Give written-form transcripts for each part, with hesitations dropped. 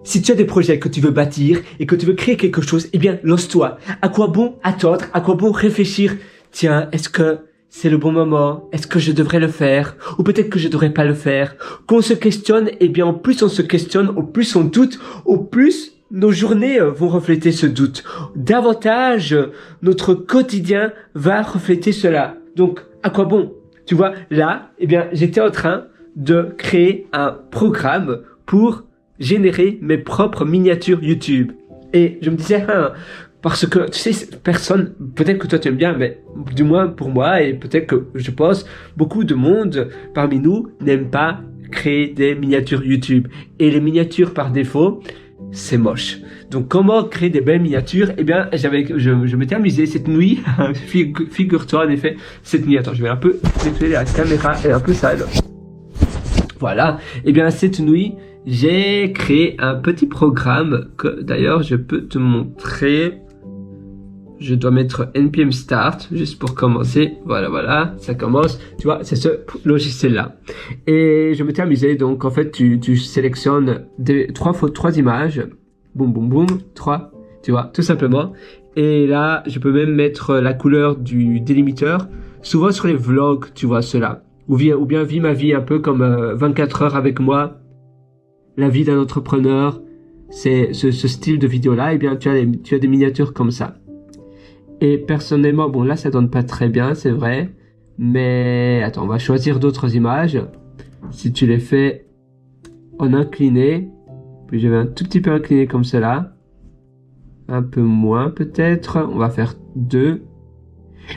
Si tu as des projets que tu veux bâtir et que tu veux créer quelque chose, eh bien, lance-toi. À quoi bon attendre? À quoi bon réfléchir? Tiens, est-ce que c'est le bon moment? Est-ce que je devrais le faire? Ou peut-être que je devrais pas le faire? Qu'on se questionne, eh bien, au plus on se questionne, au plus on doute, au plus nos journées vont refléter ce doute. Davantage, notre quotidien va refléter cela. Donc, à quoi bon? Tu vois, là, eh bien, j'étais en train de créer un programme pour générer mes propres miniatures YouTube. Et je me disais, parce que, tu sais, personne, peut-être que toi tu aimes bien, mais du moins pour moi, et peut-être que je pense, beaucoup de monde parmi nous n'aime pas créer des miniatures YouTube. Et les miniatures par défaut, c'est moche. Donc comment créer des belles miniatures? Eh bien, je m'étais amusé cette nuit, figure-toi en effet, cette nuit, attends, je vais un peu nettoyer la caméra, elle est un peu sale. Voilà, eh bien cette nuit, j'ai créé un petit programme que d'ailleurs je peux te montrer. Je dois mettre npm start juste pour commencer. Voilà, ça commence. Tu vois, c'est ce logiciel-là. Et je m'étais amusé. Donc en fait, tu sélectionnes trois images. Boum, 3. Tu vois, tout simplement. Et là, je peux même mettre la couleur du délimiteur. Souvent sur les vlogs, tu vois cela. Ou bien vis ma vie un peu comme 24 heures avec moi. La vie d'un entrepreneur, c'est ce style de vidéo-là, eh bien, tu as des miniatures comme ça. Et personnellement, bon, là, ça donne pas très bien, c'est vrai. Mais, attends, on va choisir d'autres images. Si tu les fais en incliné, puis je vais un tout petit peu incliner comme cela. Un peu moins, peut-être. On va faire 2.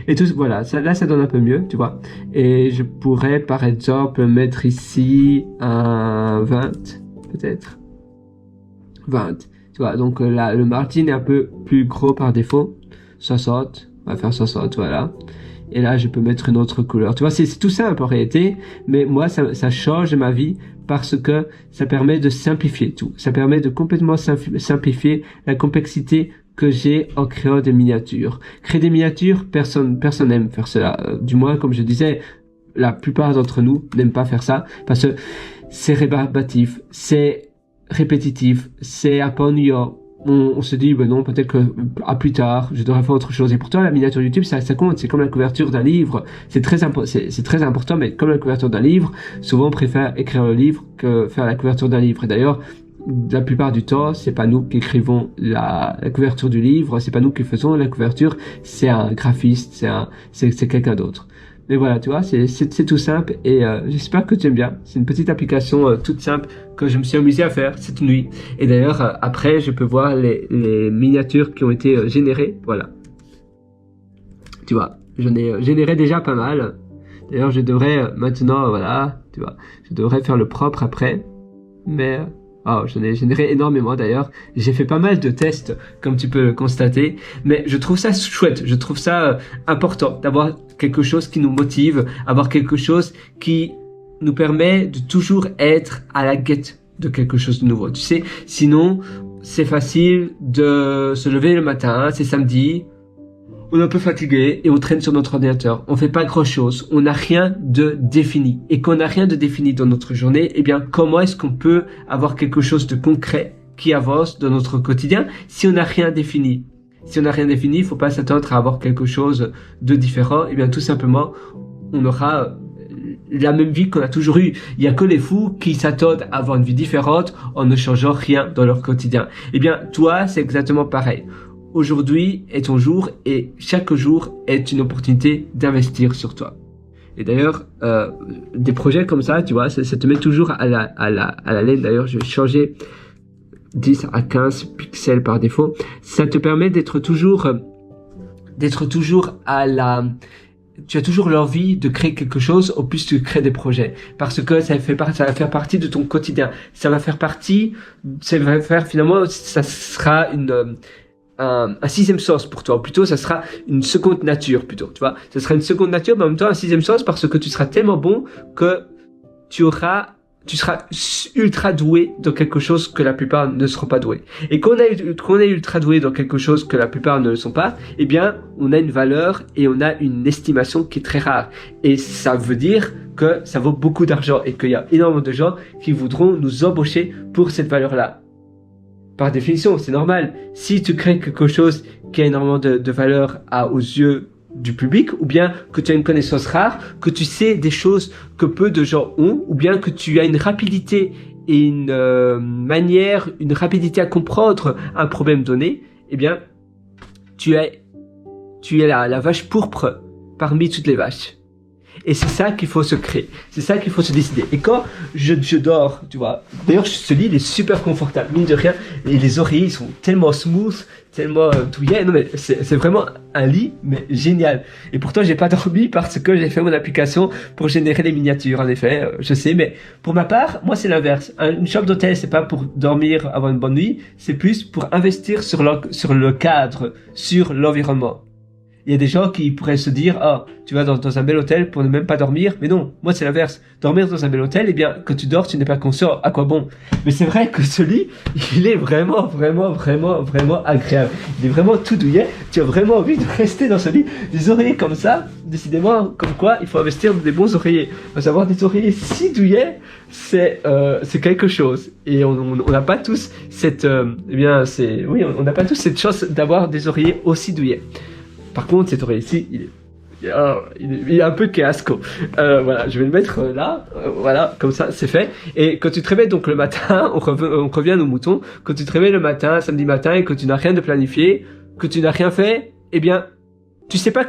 Et tout, voilà, là, ça donne un peu mieux, tu vois. Et je pourrais, par exemple, mettre ici un 20. Peut-être 20, tu vois, donc là le margin est un peu plus gros par défaut. 60, on va faire 60, voilà. Et là je peux mettre une autre couleur, tu vois, c'est tout simple en réalité, mais moi ça change ma vie parce que ça permet de simplifier tout, ça permet de complètement simplifier la complexité que j'ai en créant des miniatures. Créer des miniatures, personne n'aime faire cela, du moins comme je disais, la plupart d'entre nous n'aiment pas faire ça parce que c'est rébarbatif, c'est répétitif, c'est un peu ennuyant. On se dit, ben non, peut-être que à plus tard, je devrais faire autre chose. Et pourtant, la miniature YouTube, ça compte. C'est comme la couverture d'un livre. C'est très important, mais comme la couverture d'un livre, souvent on préfère écrire le livre que faire la couverture d'un livre. Et d'ailleurs, la plupart du temps, c'est pas nous qui écrivons la couverture du livre, c'est pas nous qui faisons la couverture, c'est un graphiste, c'est quelqu'un d'autre. Mais voilà, tu vois, c'est tout simple et j'espère que tu aimes bien. C'est une petite application toute simple que je me suis amusé à faire cette nuit. Et d'ailleurs, après, je peux voir les miniatures qui ont été générées. Voilà. Tu vois, j'en ai généré déjà pas mal. D'ailleurs, je devrais maintenant, voilà, tu vois, je devrais faire le propre après. Mais... j'en ai généré énormément d'ailleurs. J'ai fait pas mal de tests, comme tu peux le constater. Mais je trouve ça chouette, je trouve ça important d'avoir quelque chose qui nous motive, avoir quelque chose qui nous permet de toujours être à la quête de quelque chose de nouveau. Tu sais, sinon, c'est facile de se lever le matin, c'est samedi, on est un peu fatigué et on traîne sur notre ordinateur. On fait pas grand chose. On n'a rien de défini. Et qu'on n'a rien de défini dans notre journée, eh bien, comment est-ce qu'on peut avoir quelque chose de concret qui avance dans notre quotidien si on n'a rien défini? Si on n'a rien défini, il faut pas s'attendre à avoir quelque chose de différent. Eh bien, tout simplement, on aura la même vie qu'on a toujours eue. Il y a que les fous qui s'attendent à avoir une vie différente en ne changeant rien dans leur quotidien. Eh bien, toi, c'est exactement pareil. Aujourd'hui est ton jour et chaque jour est une opportunité d'investir sur toi. Et d'ailleurs, des projets comme ça, tu vois, ça te met toujours à la laine. D'ailleurs, je vais changer 10 à 15 pixels par défaut. Ça te permet d'être toujours à la... Tu as toujours l'envie de créer quelque chose au plus tu crées des projets. Parce que ça va faire partie de ton quotidien. Ça va faire finalement, ça sera un sixième sens pour toi, ou plutôt ça sera une seconde nature plutôt, tu vois, ça sera une seconde nature mais en même temps un sixième sens parce que tu seras tellement bon que tu seras ultra doué dans quelque chose que la plupart ne seront pas doués. Et quand on est ultra doué dans quelque chose que la plupart ne le sont pas, eh bien on a une valeur et on a une estimation qui est très rare et ça veut dire que ça vaut beaucoup d'argent et qu'il y a énormément de gens qui voudront nous embaucher pour cette valeur-là. par définition, c'est normal. Si tu crées quelque chose qui a énormément de valeur aux yeux du public, ou bien que tu as une connaissance rare, que tu sais des choses que peu de gens ont, ou bien que tu as une rapidité et une rapidité à comprendre un problème donné, eh bien, tu es la vache pourpre parmi toutes les vaches. Et c'est ça qu'il faut se créer. C'est ça qu'il faut se décider. Et quand je dors, tu vois. D'ailleurs, ce lit, il est super confortable. Mine de rien. Et les oreillers, ils sont tellement smooth, tellement douillets. Non, mais c'est vraiment un lit, mais génial. Et pourtant, j'ai pas dormi parce que j'ai fait mon application pour générer les miniatures. En effet, je sais. Mais pour ma part, moi, c'est l'inverse. Une chambre d'hôtel, c'est pas pour dormir, avoir une bonne nuit. C'est plus pour investir sur le cadre, sur l'environnement. Il y a des gens qui pourraient se dire, tu vas dans un bel hôtel pour ne même pas dormir. Mais non, moi c'est l'inverse. Dormir dans un bel hôtel, eh bien, quand tu dors, tu n'es pas conscient. À quoi bon? Mais c'est vrai que ce lit, il est vraiment agréable. Il est vraiment tout douillet. Tu as vraiment envie de rester dans ce lit. Des oreillers comme ça, décidément, comme quoi, il faut investir dans des bons oreillers. Parce avoir des oreillers si douillets, c'est quelque chose. Et on n'a pas tous on n'a pas tous cette chance d'avoir des oreillers aussi douillets. Par contre, cet oreiller-ci, il est un peu fiasco. Voilà, je vais le mettre là. Voilà, comme ça, c'est fait. Et quand tu te réveilles donc le matin, on revient à nos moutons. Quand tu te réveilles le matin, samedi matin, et que tu n'as rien de planifié, que tu n'as rien fait, eh bien, tu sais pas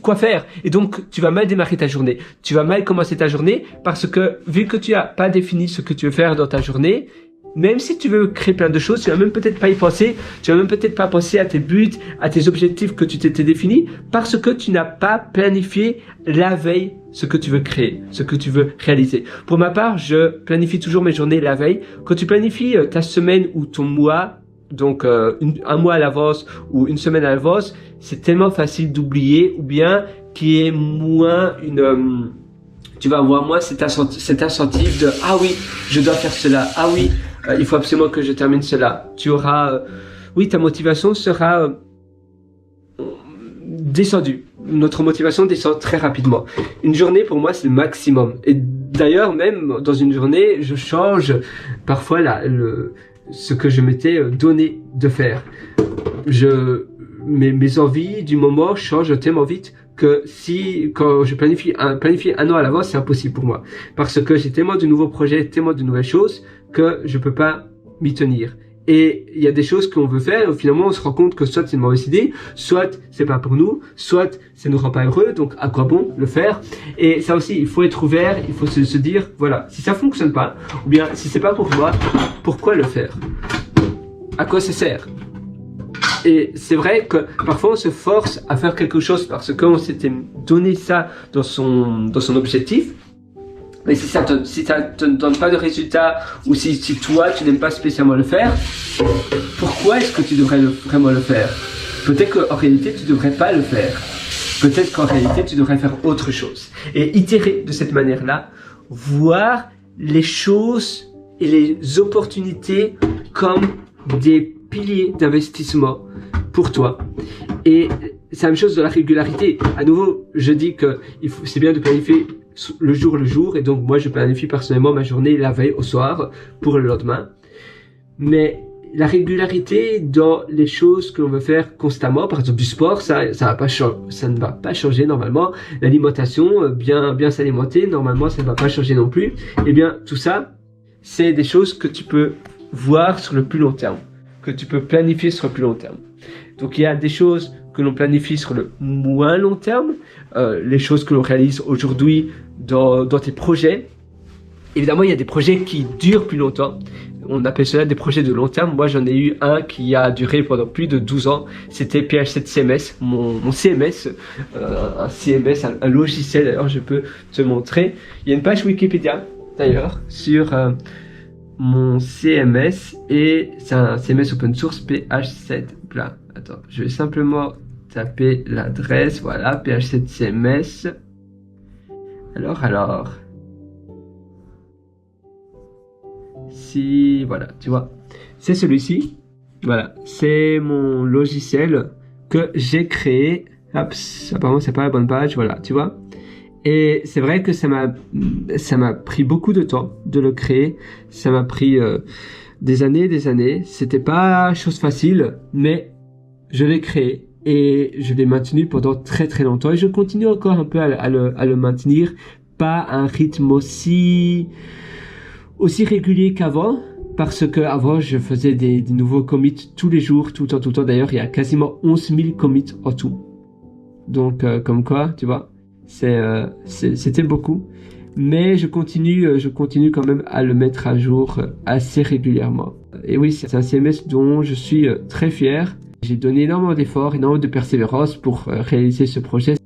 quoi faire. Et donc, tu vas mal démarrer ta journée. Tu vas mal commencer ta journée parce que, vu que tu as pas défini ce que tu veux faire dans ta journée, même si tu veux créer plein de choses, tu vas même peut-être pas y penser, tu vas même peut-être pas penser à tes buts, à tes objectifs que tu t'étais définis, parce que tu n'as pas planifié la veille ce que tu veux créer, ce que tu veux réaliser. Pour ma part, je planifie toujours mes journées la veille. Quand tu planifies ta semaine ou ton mois, donc un mois à l'avance ou une semaine à l'avance, c'est tellement facile d'oublier, ou bien qui est moins tu vas avoir moins cet incentive de « Ah oui, je dois faire cela. Ah oui, il faut absolument que je termine cela. » Tu auras... ta motivation sera descendue. Notre motivation descend très rapidement. Une journée, pour moi, c'est le maximum. Et d'ailleurs, même dans une journée, je change parfois ce que je m'étais donné de faire. Mes envies du moment changent tellement vite que quand je planifie un an à l'avance, c'est impossible pour moi. Parce que j'ai tellement de nouveaux projets, tellement de nouvelles choses que je peux pas m'y tenir. Et il y a des choses qu'on veut faire et finalement on se rend compte que soit c'est une mauvaise idée, soit c'est pas pour nous, soit ça nous rend pas heureux, donc à quoi bon le faire? Et ça aussi, il faut être ouvert, il faut se dire, voilà, si ça fonctionne pas, ou bien si c'est pas pour moi, pourquoi le faire? À quoi ça sert? Et c'est vrai que parfois on se force à faire quelque chose parce qu'on s'était donné ça dans son objectif. Mais si ça te donne pas de résultat, ou si toi tu n'aimes pas spécialement le faire, pourquoi est-ce que tu devrais vraiment le faire? Peut-être qu'en réalité tu devrais pas le faire. Peut-être qu'en réalité tu devrais faire autre chose. Et itérer de cette manière-là, voir les choses et les opportunités comme des piliers d'investissement pour toi. Et c'est la même chose de la régularité. À nouveau, je dis que c'est bien de planifier le jour, et donc moi je planifie personnellement ma journée la veille au soir pour le lendemain. Mais la régularité dans les choses que l'on veut faire constamment, par exemple du sport, ça ne va pas changer normalement. L'alimentation, bien s'alimenter, normalement ça ne va pas changer non plus. Eh bien tout ça, c'est des choses que tu peux voir sur le plus long terme, que tu peux planifier sur le plus long terme. Donc il y a des choses que l'on planifie sur le moins long terme, les choses que l'on réalise aujourd'hui dans tes projets. Évidemment, il y a des projets qui durent plus longtemps. On appelle cela des projets de long terme. Moi, j'en ai eu un qui a duré pendant plus de 12 ans. C'était PH7 CMS, mon CMS, un CMS, un logiciel. D'ailleurs, je peux te montrer. Il y a une page Wikipédia, d'ailleurs, sur mon CMS, et c'est un CMS open source PH7. Là, attends, je vais simplement taper l'adresse. Voilà, PH7 CMS. Alors. Si, voilà, tu vois, c'est celui-ci. Voilà, c'est mon logiciel que j'ai créé. Hop, apparemment c'est pas la bonne page, voilà, tu vois. Et c'est vrai que ça m'a pris beaucoup de temps de le créer. Ça m'a pris des années. C'était pas chose facile, mais je l'ai créé et je l'ai maintenu pendant très très longtemps et je continue encore un peu à le maintenir, pas à un rythme aussi régulier qu'avant, parce que avant je faisais des nouveaux commits tous les jours, tout le temps. D'ailleurs, il y a quasiment 11 000 commits en tout. Donc, comme quoi, tu vois, c'était beaucoup. Mais je continue quand même à le mettre à jour assez régulièrement. Et oui, c'est un CMS dont je suis très fier. J'ai donné énormément d'efforts, énormément de persévérance pour réaliser ce projet.